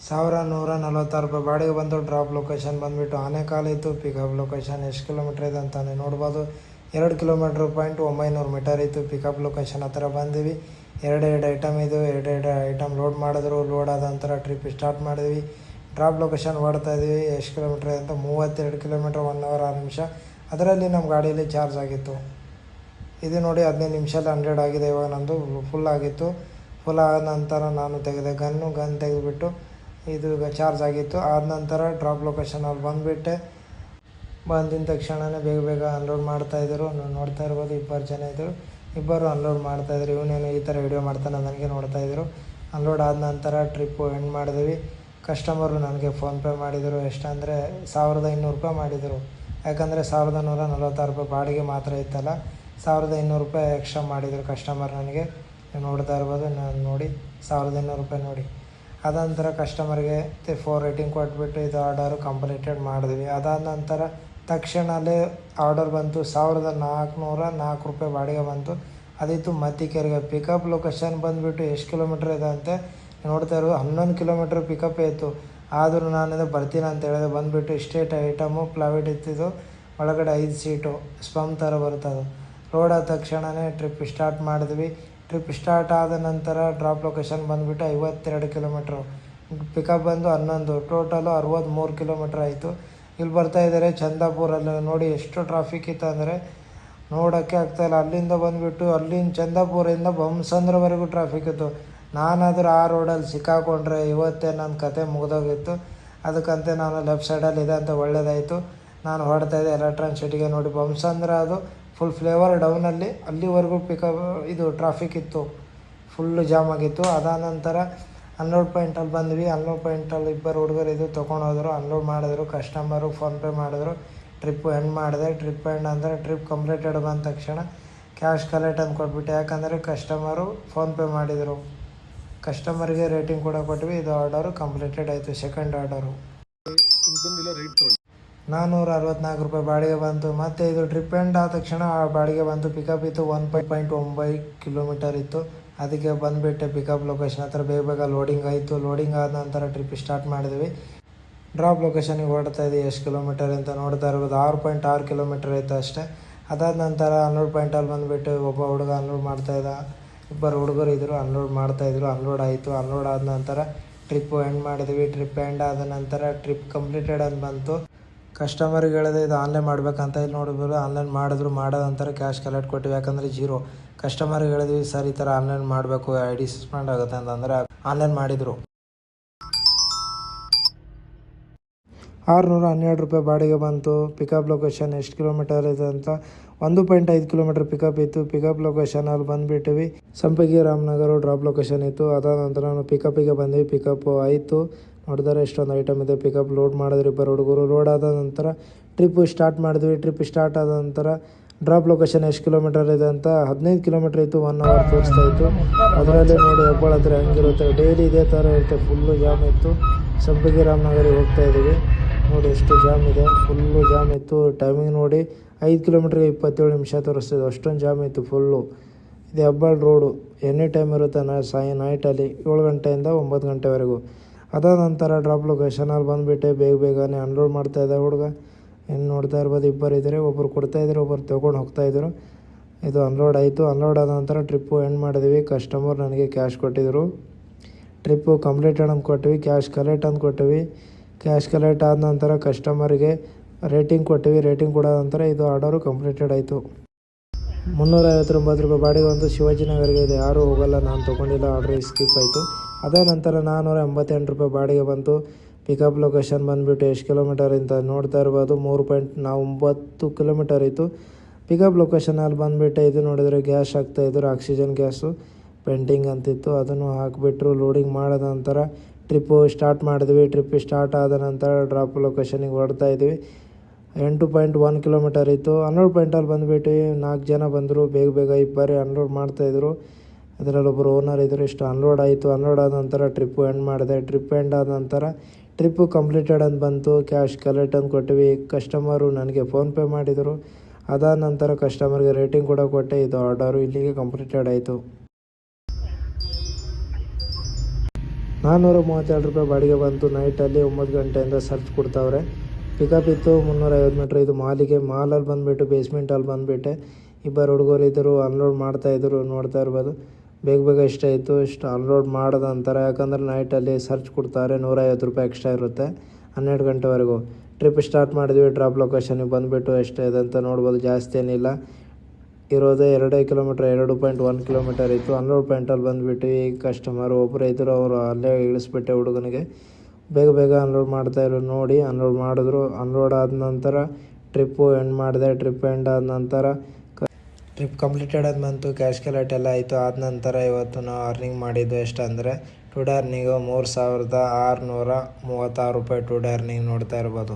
1146 ರೂಪಾಯಿ ಬಾಡಿಗೆ ಬಂತು. ಡ್ರಾಪ್ ಲೊಕೇಶನ್ ಬಂದುಬಿಟ್ಟು ಆನೇಕಾಲ್ ಇತ್ತು. ಪಿಕಪ್ ಲೊಕೇಶನ್ ಎಷ್ಟು ಕಿಲೋಮೀಟ್ರ್ ಇದೆ ಅಂತಾನೆ ನೋಡ್ಬೋದು. 2 ಕಿಲೋಮೀಟ್ರ್ .900 ಮೀಟರ್ ಇತ್ತು. ಪಿಕಪ್ ಲೊಕೇಶನ್ ಹತ್ರ ಬಂದಿವಿ. ಎರಡೆರಡು ಐಟಮ್ ಇದು. ಎರಡೆರಡು ಐಟಮ್ ಲೋಡ್ ಮಾಡಿದ್ರು. ಲೋಡ್ ಆದ ನಂತರ ಟ್ರಿಪ್ ಸ್ಟಾರ್ಟ್ ಮಾಡಿದ್ವಿ. ಡ್ರಾಪ್ ಲೊಕೇಶನ್ ಮಾಡ್ತಾ ಇದ್ದೀವಿ. ಎಷ್ಟು ಕಿಲೋಮೀಟ್ರ್ ಅಂತ 32 ಕಿಲೋಮೀಟ್ರ್ 1 ಅವರ್ 6 ನಿಮಿಷ. ಅದರಲ್ಲಿ ನಮ್ಮ ಗಾಡೀಲಿ ಚಾರ್ಜ್ ಆಗಿತ್ತು. ಇದು ನೋಡಿ 15 ನಿಮಿಷದಲ್ಲಿ 100 ಆಗಿದೆ. ಇವಾಗ ನಂದು ಫುಲ್ ಆಗಿತ್ತು. ಫುಲ್ ಆದ ನಂತರ ನಾನು ತೆಗೆದೆ ಗನ್ ತೆಗೆದುಬಿಟ್ಟು ಇದು ಚಾರ್ಜ್ ಆಗಿತ್ತು. ಆದ ನಂತರ ಡ್ರಾಪ್ ಲೊಕೇಶನಲ್ಲಿ ಬಂದುಬಿಟ್ಟೆ. ಬಂದಿದ ತಕ್ಷಣವೇ ಬೇಗ ಅನ್ಲೋಡ್ ಮಾಡ್ತಾಯಿದ್ರು. ನೋಡ್ತಾ ಇರ್ಬೋದು 20 ಜನ ಇದ್ದರು. ಇಬ್ಬರು ಅನ್ಲೋಡ್ ಮಾಡ್ತಾಯಿದ್ರು. ಇವನೇನು ಈ ಥರ ವಿಡಿಯೋ ಮಾಡ್ತಾನೆ ನನಗೆ ನೋಡ್ತಾಯಿದ್ರು. ಅನ್ಲೋಡ್ ಆದ ನಂತರ ಟ್ರಿಪ್ಪು ಎಂಡ್ ಮಾಡಿದ್ವಿ. ಕಸ್ಟಮರು ನನಗೆ ಫೋನ್ಪೇ ಮಾಡಿದರು. ಎಷ್ಟಂದರೆ 1200 ರೂಪಾಯಿ ಮಾಡಿದರು. ಯಾಕಂದರೆ 1146 ರೂಪಾಯಿ ಬಾಡಿಗೆ ಮಾತ್ರ ಇತ್ತಲ್ಲ, 1200 ರೂಪಾಯಿ ಎಕ್ಸ್ಟ್ರಾ ಮಾಡಿದರು ಕಸ್ಟಮರ್ ನನಗೆ. ನೀವು ನೋಡ್ತಾ ಇರ್ಬೋದು. ನಾನು ನೋಡಿ 1200 ರೂಪಾಯಿ ನೋಡಿ. ಅದಂತರ ಕಸ್ಟಮರ್ಗೆ 4 ರೇಟಿಂಗ್ ಕೊಟ್ಬಿಟ್ಟು ಇದು ಆರ್ಡರು ಕಂಪ್ಲೀಟೆಡ್ ಮಾಡಿದ್ವಿ. ಅದಾದ ನಂತರ ತಕ್ಷಣವೇ ಆರ್ಡರ್ ಬಂತು. 1404 ರೂಪಾಯಿ ಬಾಡಿಗೆ ಬಂತು. ಅದಿತ್ತು ಮತ್ತಿಕೆರೆಗೆ. ಪಿಕಪ್ ಲೊಕೇಶನ್ ಬಂದುಬಿಟ್ಟು ಎಷ್ಟು ಕಿಲೋಮೀಟ್ರ್ ಇದೆ ಅಂತೆ ನೋಡ್ತಾ ಇರೋದು 11 ಕಿಲೋಮೀಟ್ರ್ ಪಿಕಪ್ಪೇ ಇತ್ತು. ಆದರೂ ನಾನು ಬರ್ತೀನಿ ಅಂತ ಹೇಳಿದೆ. ಬಂದುಬಿಟ್ಟು ಸ್ಟೇಟ್ ಐಟಮು ಪ್ಲೈವುಡ್ ಇತ್ತಿದ್ದು. ಒಳಗಡೆ 5 ಸೀಟು ಸ್ಪಮ್ ಥರ ಬರ್ತದೆ. ಲೋಡ್ ಆದ ತಕ್ಷಣವೇ ಟ್ರಿಪ್ ಸ್ಟಾರ್ಟ್ ಮಾಡಿದ್ವಿ. ಟ್ರಿಪ್ ಸ್ಟಾರ್ಟ್ ಆದ ನಂತರ ಡ್ರಾಪ್ ಲೊಕೇಶನ್ ಬಂದುಬಿಟ್ಟು 52 ಕಿಲೋಮೀಟ್ರು. ಪಿಕಪ್ ಬಂದು 11. ಟೋಟಲು 63 ಕಿಲೋಮೀಟ್ರ್ ಆಯಿತು. ಇಲ್ಲಿ ಬರ್ತಾಯಿದ್ದಾರೆ ಚಂದಾಪುರಲ್ಲಿ. ನೋಡಿ ಎಷ್ಟು ಟ್ರಾಫಿಕ್ ಇತ್ತು ಅಂದರೆ ನೋಡೋಕ್ಕೆ ಆಗ್ತಾಯಿಲ್ಲ. ಅಲ್ಲಿಂದ ಬಂದುಬಿಟ್ಟು ಅಲ್ಲಿಂದ ಚಂದಾಪುರದಿಂದ ಬೊಮ್ಮಸಂದ್ರವರೆಗೂ ಟ್ರಾಫಿಕ್ ಇತ್ತು. ನಾನಾದರೂ ಆ ರೋಡಲ್ಲಿ ಸಿಕ್ಕಾಕೊಂಡ್ರೆ ಇವತ್ತೇ ನನ್ನ ಕತೆ ಮುಗಿದೋಗಿತ್ತು. ಅದಕ್ಕಂತೆ ನಾನು ಲೆಫ್ಟ್ ಸೈಡಲ್ಲಿ ಇದೆ ಅಂತ ಒಳ್ಳೆಯದಾಯಿತು. ನಾನು ಹೊಡ್ತಾಯಿದ್ದೆ ಎಲೆಕ್ಟ್ರಾನ್ ಸಿಟಿಗೆ. ನೋಡಿ ಬೊಮ್ಮಸಂದ್ರ ಅದು ಫುಲ್ ಫ್ಲೇವರ್ ಡೌನಲ್ಲಿ ಅಲ್ಲಿವರೆಗೂ ಇದು ಟ್ರಾಫಿಕ್ ಇತ್ತು. ಫುಲ್ಲು ಜಾಮ್ ಆಗಿತ್ತು. ಅದಾದ ನಂತರ ಅನ್ಲೋಡ್ ಪಾಯಿಂಟಲ್ಲಿ ಬಂದ್ವಿ. ಅನ್ಲೋಡ್ ಪಾಯಿಂಟಲ್ಲಿ ಇಬ್ಬರು ಹುಡುಗರು ಇದು ತೊಗೊಂಡೋದ್ರು. ಅನ್ಲೋಡ್ ಮಾಡಿದ್ರು. ಕಸ್ಟಮರು ಫೋನ್ಪೇ ಮಾಡಿದ್ರು. ಟ್ರಿಪ್ಪು ಎಂಡ್ ಮಾಡಿದೆ. ಟ್ರಿಪ್ ಎಂಡ್ ಅಂದರೆ ಟ್ರಿಪ್ ಕಂಪ್ಲೀಟೆಡ್ ಬಂದ ತಕ್ಷಣ ಕ್ಯಾಶ್ ಕಲೆಕ್ಟ್ ಅಂತ ಕೊಟ್ಬಿಟ್ಟೆ. ಯಾಕಂದರೆ ಕಸ್ಟಮರು ಫೋನ್ಪೇ ಮಾಡಿದರು. ಕಸ್ಟಮರ್ಗೆ ರೇಟಿಂಗ್ ಕೂಡ ಕೊಟ್ವಿ. ಇದು ಆರ್ಡರು ಕಂಪ್ಲೀಟೆಡ್ ಆಯಿತು. ಸೆಕೆಂಡ್ ಆರ್ಡರು 464 ರೂಪಾಯಿ ಬಾಡಿಗೆ ಬಂತು. ಮತ್ತು ಇದು ಟ್ರಿಪ್ ಎಂಡ್ ಆದ ತಕ್ಷಣ ಬಾಡಿಗೆ ಬಂತು. ಪಿಕಪ್ ಇತ್ತು 1.9 ಕಿಲೋಮೀಟರ್ ಇತ್ತು. ಅದಕ್ಕೆ ಬಂದುಬಿಟ್ಟೆ ಪಿಕಪ್ ಲೊಕೇಶನ್ ಹತ್ರ. ಬೇಗ ಲೋಡಿಂಗ್ ಆಯಿತು. ಲೋಡಿಂಗ್ ಆದ ನಂತರ ಟ್ರಿಪ್ ಸ್ಟಾರ್ಟ್ ಮಾಡಿದ್ವಿ. ಡ್ರಾಪ್ ಲೊಕೇಶನಿಗೆ ಹೊಡ್ತಾ ಇದ್ದೀವಿ. ಎಷ್ಟು ಕಿಲೋಮೀಟರ್ ಅಂತ ನೋಡ್ತಾ ಇರ್ಬೋದು. 6.6 ಕಿಲೋಮೀಟರ್ ಇತ್ತು ಅಷ್ಟೇ. ಅದಾದ ನಂತರ ಅನ್ಲೋಡ್ ಪಾಯಿಂಟಲ್ಲಿ ಬಂದುಬಿಟ್ಟು ಒಬ್ಬ ಹುಡುಗ ಅನ್ಲೋಡ್ ಮಾಡ್ತಾಯಿದ್ದ. ಇಬ್ಬರು ಹುಡುಗರು ಇದ್ದರು ಅನ್ಲೋಡ್ ಮಾಡ್ತಾಯಿದ್ರು. ಅನ್ಲೋಡ್ ಆಯಿತು. ಅನ್ಲೋಡ್ ಆದ ನಂತರ ಟ್ರಿಪ್ಪು ಎಂಡ್ ಮಾಡಿದ್ವಿ. ಟ್ರಿಪ್ ಎಂಡ್ ಆದ ನಂತರ ಟ್ರಿಪ್ ಕಂಪ್ಲೀಟೆಡ್ ಅಂತ ಬಂತು. ಕಸ್ಟಮರ್ಗೆ ಹೇಳಿದೆ ಇದು ಆನ್ಲೈನ್ ಮಾಡಬೇಕಂತ. ಇಲ್ಲಿ ನೋಡಿದ್ರು ಆನ್ಲೈನ್ ಮಾಡಿದ್ರು. ಮಾಡೋ ನಂತರ ಕ್ಯಾಶ್ ಕಲೆಕ್ಟ್ ಕೊಟ್ಟಿವಿ. ಯಾಕಂದರೆ ಜೀರೋ. ಕಸ್ಟಮರ್ಗೆ ಹೇಳಿದ್ವಿ ಸರ್ ಈ ಥರ ಆನ್ಲೈನ್ ಮಾಡಬೇಕು, ID ಸಸ್ಪೆಂಡ್ ಆಗುತ್ತೆ ಅಂತಂದರೆ ಆನ್ಲೈನ್ ಮಾಡಿದರು. 612 ರೂಪಾಯಿ ಬಾಡಿಗೆ ಬಂತು. ಪಿಕಪ್ ಲೊಕೇಶನ್ ಎಷ್ಟು ಕಿಲೋಮೀಟರ್ ಇದೆ ಅಂತ 1.5 ಕಿಲೋಮೀಟರ್ ಪಿಕಪ್ ಇತ್ತು. ಪಿಕಪ್ ಲೊಕೇಶನಲ್ಲಿ ಬಂದುಬಿಟ್ಟಿವಿ. ಸಂಪಗಿ ರಾಮನಗರ ಡ್ರಾಪ್ ಲೊಕೇಶನ್ ಇತ್ತು. ಅದಾದ ನಂತರ ನಾವು ಪಿಕಪ್ಪಿಗೆ ಬಂದ್ವಿ. ಪಿಕಪ್ ಆಯಿತು. ನೋಡಿದರೆ ಎಷ್ಟೊಂದು ಐಟಮ್ ಇದೆ. ಪಿಕಪ್ ಲೋಡ್ ಮಾಡಿದ್ರು ಇಬ್ಬರು ಹುಡುಗರು. ಲೋಡ್ ಆದ ನಂತರ ಟ್ರಿಪ್ಪು ಸ್ಟಾರ್ಟ್ ಮಾಡಿದ್ವಿ. ಟ್ರಿಪ್ ಸ್ಟಾರ್ಟ್ ಆದ ನಂತರ ಡ್ರಾಪ್ ಲೊಕೇಶನ್ ಎಷ್ಟು ಕಿಲೋಮೀಟರ್ ಇದೆ ಅಂತ 15 ಕಿಲೋಮೀಟರ್ ಇತ್ತು. 1 ಅವರ್ ತೋರಿಸ್ತಾ ಇತ್ತು. ಅದರಲ್ಲಿ ನೋಡಿ ಹೆಬ್ಬಾಳ ಹತ್ರ ಹೆಂಗಿರುತ್ತೆ ಡೈಲಿ ಇದೇ ಥರ ಇರುತ್ತೆ. ಫುಲ್ಲು ಜಾಮ್ ಇತ್ತು. ಸಂಪಗಿ ರಾಮನಗರಿಗೆ ಹೋಗ್ತಾ ಇದ್ದೀವಿ. ನೋಡಿ ಎಷ್ಟು ಜಾಮ್ ಇದೆ. ಫುಲ್ಲು ಜಾಮ್ ಇತ್ತು. ಟೈಮಿಂಗ್ ನೋಡಿ 5 ಕಿಲೋಮೀಟ್ರಿಗೆ 27 ನಿಮಿಷ ತೋರಿಸ್ತಿದ್ದು. ಅಷ್ಟೊಂದು ಜಾಮ್ ಇತ್ತು ಫುಲ್ಲು. ಇದು ಹೆಬ್ಬಾಳ ರೋಡು. ಎನಿ ಟೈಮ್ ಇರುತ್ತೆ ನೈಟಲ್ಲಿ 7 ಗಂಟೆಯಿಂದ 9 ಗಂಟೆವರೆಗೂ. ಅದಾದ ನಂತರ ಡ್ರಾಪ್ ಲೊಕೇಶನಲ್ಲಿ ಬಂದುಬಿಟ್ಟೆ. ಬೇಗನೆ ಅನ್ಲೋಡ್ ಮಾಡ್ತಾಯಿದ್ದ ಹುಡುಗ. ಏನು ನೋಡ್ತಾ ಇರ್ಬೋದು. ಇಬ್ಬರು ಇದ್ದಾರೆ. ಒಬ್ಬರು ಕೊಡ್ತಾಯಿದ್ರು, ಒಬ್ಬರು ತೊಗೊಂಡು ಹೋಗ್ತಾಯಿದ್ರು. ಇದು ಅನ್ಲೋಡ್ ಆಯಿತು. ಅನ್ಲೋಡ್ ಆದ ನಂತರ ಟ್ರಿಪ್ಪು ಎಂಡ್ ಮಾಡಿದ್ವಿ. ಕಸ್ಟಮರ್ ನನಗೆ ಕ್ಯಾಶ್ ಕೊಟ್ಟಿದ್ದರು. ಟ್ರಿಪ್ಪು ಕಂಪ್ಲೀಟೆಡ್ ಅಂತ ಕೊಟ್ಟಿವಿ. ಕ್ಯಾಶ್ ಕಲೆಕ್ಟ್ ಅಂತ ಕೊಟ್ಟಿವಿ. ಕ್ಯಾಶ್ ಕಲೆಕ್ಟ್ ಆದ ನಂತರ ಕಸ್ಟಮರ್ಗೆ ರೇಟಿಂಗ್ ಕೊಟ್ಟಿವಿ. ರೇಟಿಂಗ್ ಕೊಡೋ ನಂತರ ಇದು ಆರ್ಡರು ಕಂಪ್ಲೀಟೆಡ್ ಆಯಿತು. 359 ರೂಪಾಯಿ ಬಾಡಿಗೆ ಬಂತು. ಶಿವಾಜಿನಗರಿಗೆ ಇದೆ. ಯಾರೂ ಹೋಗಲ್ಲ. ನಾನು ತೊಗೊಂಡಿಲ್ಲ. ಆರ್ಡ್ರ್ ಸ್ಕಿಪ್ ಆಯಿತು. ಅದೇ ನಂತರ 488 ರೂಪಾಯಿ ಬಾಡಿಗೆ ಬಂತು. ಪಿಕಪ್ ಲೊಕೇಶನ್ ಬಂದುಬಿಟ್ಟು ಎಷ್ಟು ಕಿಲೋಮೀಟರ್ ಅಂತ ನೋಡ್ತಾ ಇರ್ಬೋದು. 3.9 ಕಿಲೋಮೀಟರ್ ಇತ್ತು. ಪಿಕಪ್ ಲೊಕೇಶನಲ್ಲಿ ಬಂದುಬಿಟ್ಟು ಇದು ನೋಡಿದರೆ ಗ್ಯಾಸ್ ಹಾಕ್ತಾಯಿದ್ರು. ಆಕ್ಸಿಜನ್ ಗ್ಯಾಸು ಪೆಂಟಿಂಗ್ ಅಂತಿತ್ತು. ಅದನ್ನು ಹಾಕಿಬಿಟ್ರು. ಲೋಡಿಂಗ್ ಮಾಡಿದ ನಂತರ ಟ್ರಿಪ್ಪು ಸ್ಟಾರ್ಟ್ ಮಾಡಿದ್ವಿ. ಟ್ರಿಪ್ ಸ್ಟಾರ್ಟ್ ಆದ ನಂತರ ಡ್ರಾಪ್ ಲೊಕೇಶನಿಗೆ ಹೊಡ್ತಾ ಇದ್ವಿ. 8.1 ಕಿಲೋಮೀಟರ್ ಇತ್ತು. ಅನ್ಲೋಡ್ ಪಾಯಿಂಟಲ್ಲಿ ಬಂದುಬಿಟ್ಟು 4 ಜನ ಬಂದರು. ಬೇಗ ಇಬ್ಬರೇ ಅನ್ಲೋಡ್ ಮಾಡ್ತಾಯಿದ್ರು. ಅದರಲ್ಲಿ ಒಬ್ಬರು ಓನರ್ ಇದ್ದರು. ಇಷ್ಟು ಅನ್ಲೋಡ್ ಆಯಿತು. ಅನ್ಲೋಡ್ ಆದ ನಂತರ ಟ್ರಿಪ್ಪು ಎಂಡ್ ಮಾಡಿದೆ. ಟ್ರಿಪ್ ಎಂಡ್ ಆದ ನಂತರ ಟ್ರಿಪ್ಪು ಕಂಪ್ಲೀಟೆಡ್ ಅಂತ ಬಂತು. ಕ್ಯಾಶ್ ಕಲೆಕ್ಟ್ ಅಂತ ಕೊಟ್ಟಿವಿ. ಕಸ್ಟಮರು ನನಗೆ ಫೋನ್ಪೇ ಮಾಡಿದರು. ಅದಾದ ನಂತರ ಕಸ್ಟಮರ್ಗೆ ರೇಟಿಂಗ್ ಕೂಡ ಕೊಟ್ಟೆ. ಇದು ಆರ್ಡರು ಇಲ್ಲಿಗೆ ಕಂಪ್ಲೀಟೆಡ್ ಆಯಿತು. ₹432 ಬಾಡಿಗೆ ಬಂತು. ನೈಟಲ್ಲಿ 9 ಗಂಟೆಯಿಂದ ಸರ್ಚ್ ಕೊಡ್ತಾವ್ರೆ. ಪಿಕಪ್ ಇತ್ತು 350 ಮೀಟ್ರ್. ಇದು ಮಾಲಲ್ಲಿ ಬಂದುಬಿಟ್ಟು ಬೇಸ್ಮೆಂಟಲ್ಲಿ ಬಂದುಬಿಟ್ಟೆ ಇಬ್ಬರು ಹುಡುಗರು ಇದ್ದರು, ಅನ್ಲೋಡ್ ಮಾಡ್ತಾಯಿದ್ರು. ನೋಡ್ತಾ ಇರ್ಬೋದು ಬೇಗ ಇಷ್ಟ ಇತ್ತು. ಇಷ್ಟು ಅನ್ಲೋಡ್ ಮಾಡೋದು ಅಂತಾರೆ, ಯಾಕಂದ್ರೆ ನೈಟಲ್ಲಿ ಸರ್ಚ್ ಕೊಡ್ತಾರೆ. ₹150 ಎಕ್ಸ್ಟ್ರಾ ಇರುತ್ತೆ 12 ಗಂಟೆವರೆಗೂ. ಟ್ರಿಪ್ ಸ್ಟಾರ್ಟ್ ಮಾಡಿದ್ವಿ. ಡ್ರಾಪ್ ಲೊಕೇಶನ್ಗೆ ಬಂದುಬಿಟ್ಟು ಎಷ್ಟಿದೆ ಅಂತ ನೋಡ್ಬೋದು. ಜಾಸ್ತಿ ಏನಿಲ್ಲ ಇರೋದೇ 2 ಕಿಲೋಮೀಟ್ರ್, 2.1 ಕಿಲೋಮೀಟರ್ ಇತ್ತು. ಅನ್ಲೋಡ್ ಪಾಯಿಂಟಲ್ಲಿ ಬಂದುಬಿಟ್ಟು ಈ ಕಸ್ಟಮರ್ ಒಬ್ಬರು ಇದ್ದರು, ಅವರು ಅಲ್ಲೇ ಇಳಿಸ್ಬಿಟ್ಟೆ ಹುಡುಗನಿಗೆ. ಬೇಗ ಅನ್ಲೋಡ್ ಮಾಡ್ತಾಯಿದ್ರು ನೋಡಿ ಅನ್ಲೋಡ್ ಮಾಡಿದ್ರು. ಅನ್ಲೋಡ್ ಆದ ನಂತರ ಟ್ರಿಪ್ಪು ಎಂಡ್ ಮಾಡಿದೆ. ಟ್ರಿಪ್ ಎಂಡ್ ಆದ ನಂತರ ಟ್ರಿಪ್ ಕಂಪ್ಲೀಟೆಡ್ ಆದ ಬಂತು. ಕ್ಯಾಶ್ ಕಲೆಕ್ಟ್ ಎಲ್ಲ ಆಯಿತು. ಆದ ನಂತರ ಇವತ್ತು ನಾವು ಅರ್ನಿಂಗ್ ಮಾಡಿದ್ದು ಎಷ್ಟಂದರೆ ಟುಡೇ ಅರ್ನಿಂಗು ₹3,636 ಟುಡೇ ಅರ್ನಿಂಗ್ ನೋಡ್ತಾ ಇರ್ಬೋದು.